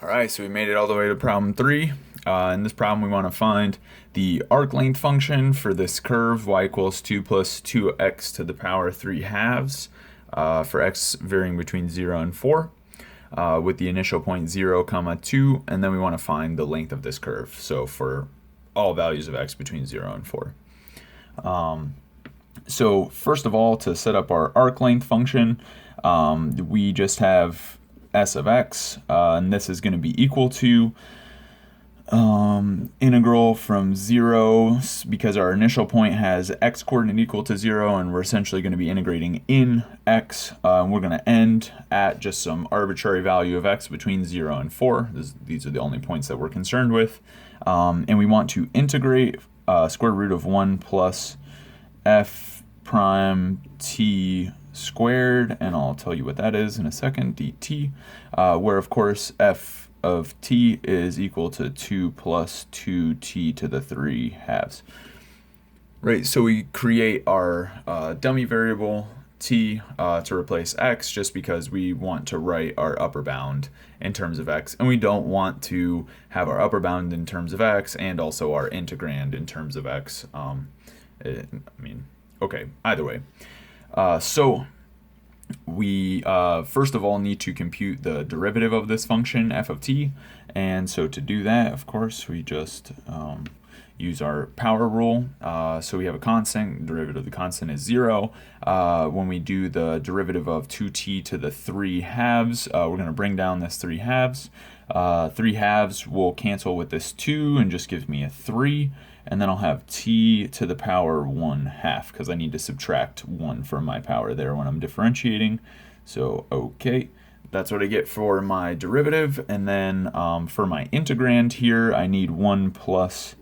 All right, so we made it all the way to problem 3. In this problem, we want to find the arc length function for this curve, y equals 2 plus 2x to the power 3 halves, for x varying between 0 and 4, with the initial point 0, comma 2, and then we want to find the length of this curve, so for all values of x between 0 and 4. So first of all, to set up our arc length function, we just have s of x, and this is going to be equal to integral from 0, because our initial point has x coordinate equal to 0, and we're essentially going to be integrating in x. We're going to end at just some arbitrary value of x between 0 and 4. These are the only points that we're concerned with. And we want to integrate square root of 1 plus f prime t squared, and I'll tell you what that is in a second, dt, where of course f of t is equal to 2 plus 2t to the 3 halves. Right, so we create our dummy variable t to replace x, just because we want to write our upper bound in terms of x, and we don't want to have our upper bound in terms of x and also our integrand in terms of x. Okay, either way. So we first of all need to compute the derivative of this function f of t, and so to do that, of course, we just use our power rule. So we have a constant, derivative of the constant is 0. When we do the derivative of 2t to the 3 halves, we're going to bring down this 3 halves. 3 halves will cancel with this 2 and just gives me a 3. And then I'll have t to the power 1 half, because I need to subtract 1 from my power there when I'm differentiating. So, okay, that's what I get for my derivative. And then for my integrand here, I need 1 plus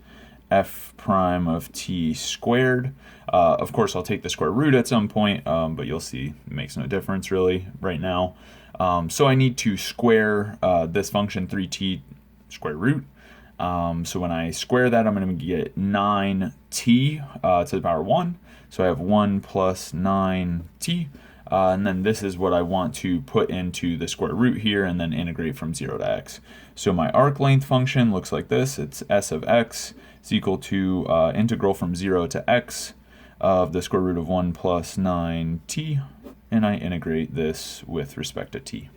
f prime of t squared. Of course, I'll take the square root at some point, but you'll see it makes no difference really right now. So I need to square this function 3t square root. So when I square that, I'm going to get 9t to the power 1. So I have 1 plus 9t. And then this is what I want to put into the square root here and then integrate from 0 to x. So my arc length function looks like this. It's s of x is equal to integral from 0 to x of the square root of 1 plus 9t. And I integrate this with respect to t.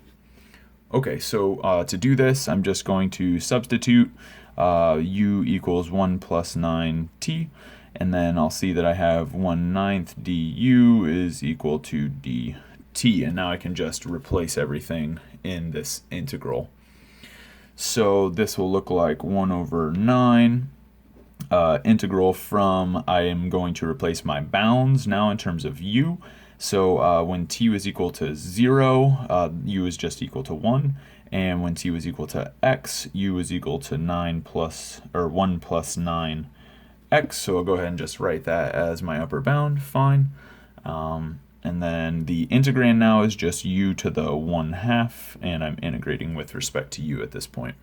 Okay, so to do this, I'm just going to substitute u equals 1 plus 9t, and then I'll see that I have 1/9 du is equal to dt, and now I can just replace everything in this integral. So this will look like 1 over 9 integral from, I am going to replace my bounds now in terms of u. So when t was equal to 0, u is just equal to 1. And when t was equal to x, u is equal to 1 plus 9x. So I'll go ahead and just write that as my upper bound, fine. And then the integrand now is just u to the 1 half, and I'm integrating with respect to u at this point.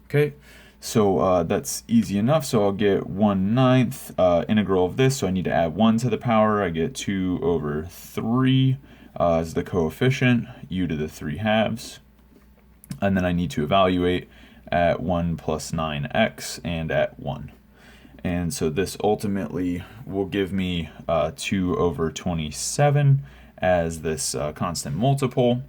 Okay, so that's easy enough. So I'll get 1/9 integral of this, so I need to add 1 to the power. I get 2 over 3 as the coefficient, u to the 3 halves. And then I need to evaluate at 1 plus 9x and at 1. And so this ultimately will give me 2 over 27 as this constant multiple.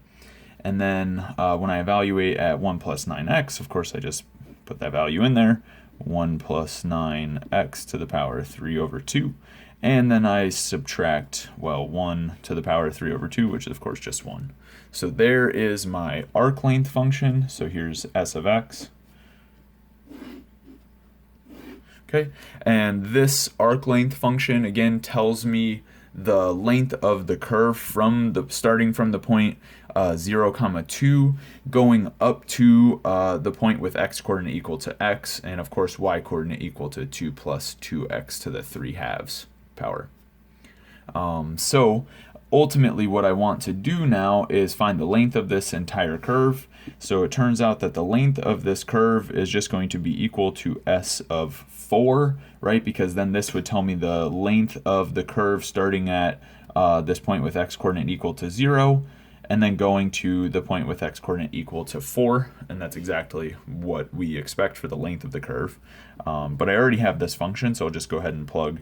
And then when I evaluate at 1 plus 9x, of course I just put that value in there, 1 plus 9x to the power 3 over 2. And then I subtract, 1 to the power 3 over 2, which is of course just 1. So there is my arc length function. So here's s of x. Okay, and this arc length function again tells me the length of the curve from starting from the point 0, comma 2, going up to the point with x coordinate equal to x, and of course y coordinate equal to 2 plus 2x to the 3 halves power. So ultimately what I want to do now is find the length of this entire curve. So it turns out that the length of this curve is just going to be equal to s of 4, right? Because then this would tell me the length of the curve starting at this point with x coordinate equal to 0, and then going to the point with x coordinate equal to 4, and that's exactly what we expect for the length of the curve. But I already have this function, so I'll just go ahead and plug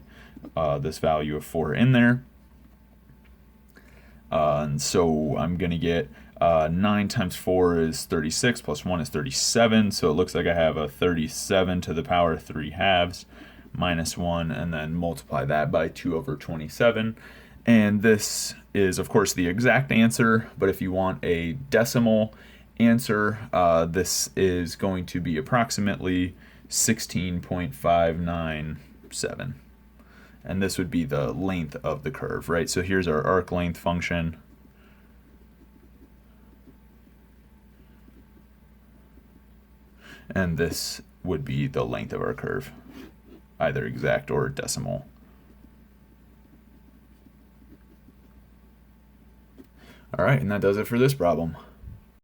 this value of 4 in there. And so I'm going to get 9 times 4 is 36, plus 1 is 37, so it looks like I have a 37 to the power 3 halves minus 1, and then multiply that by 2 over 27. And this is, of course, the exact answer, but if you want a decimal answer, this is going to be approximately 16.597. And this would be the length of the curve, right? So here's our arc length function. And this would be the length of our curve, either exact or decimal. All right, and that does it for this problem.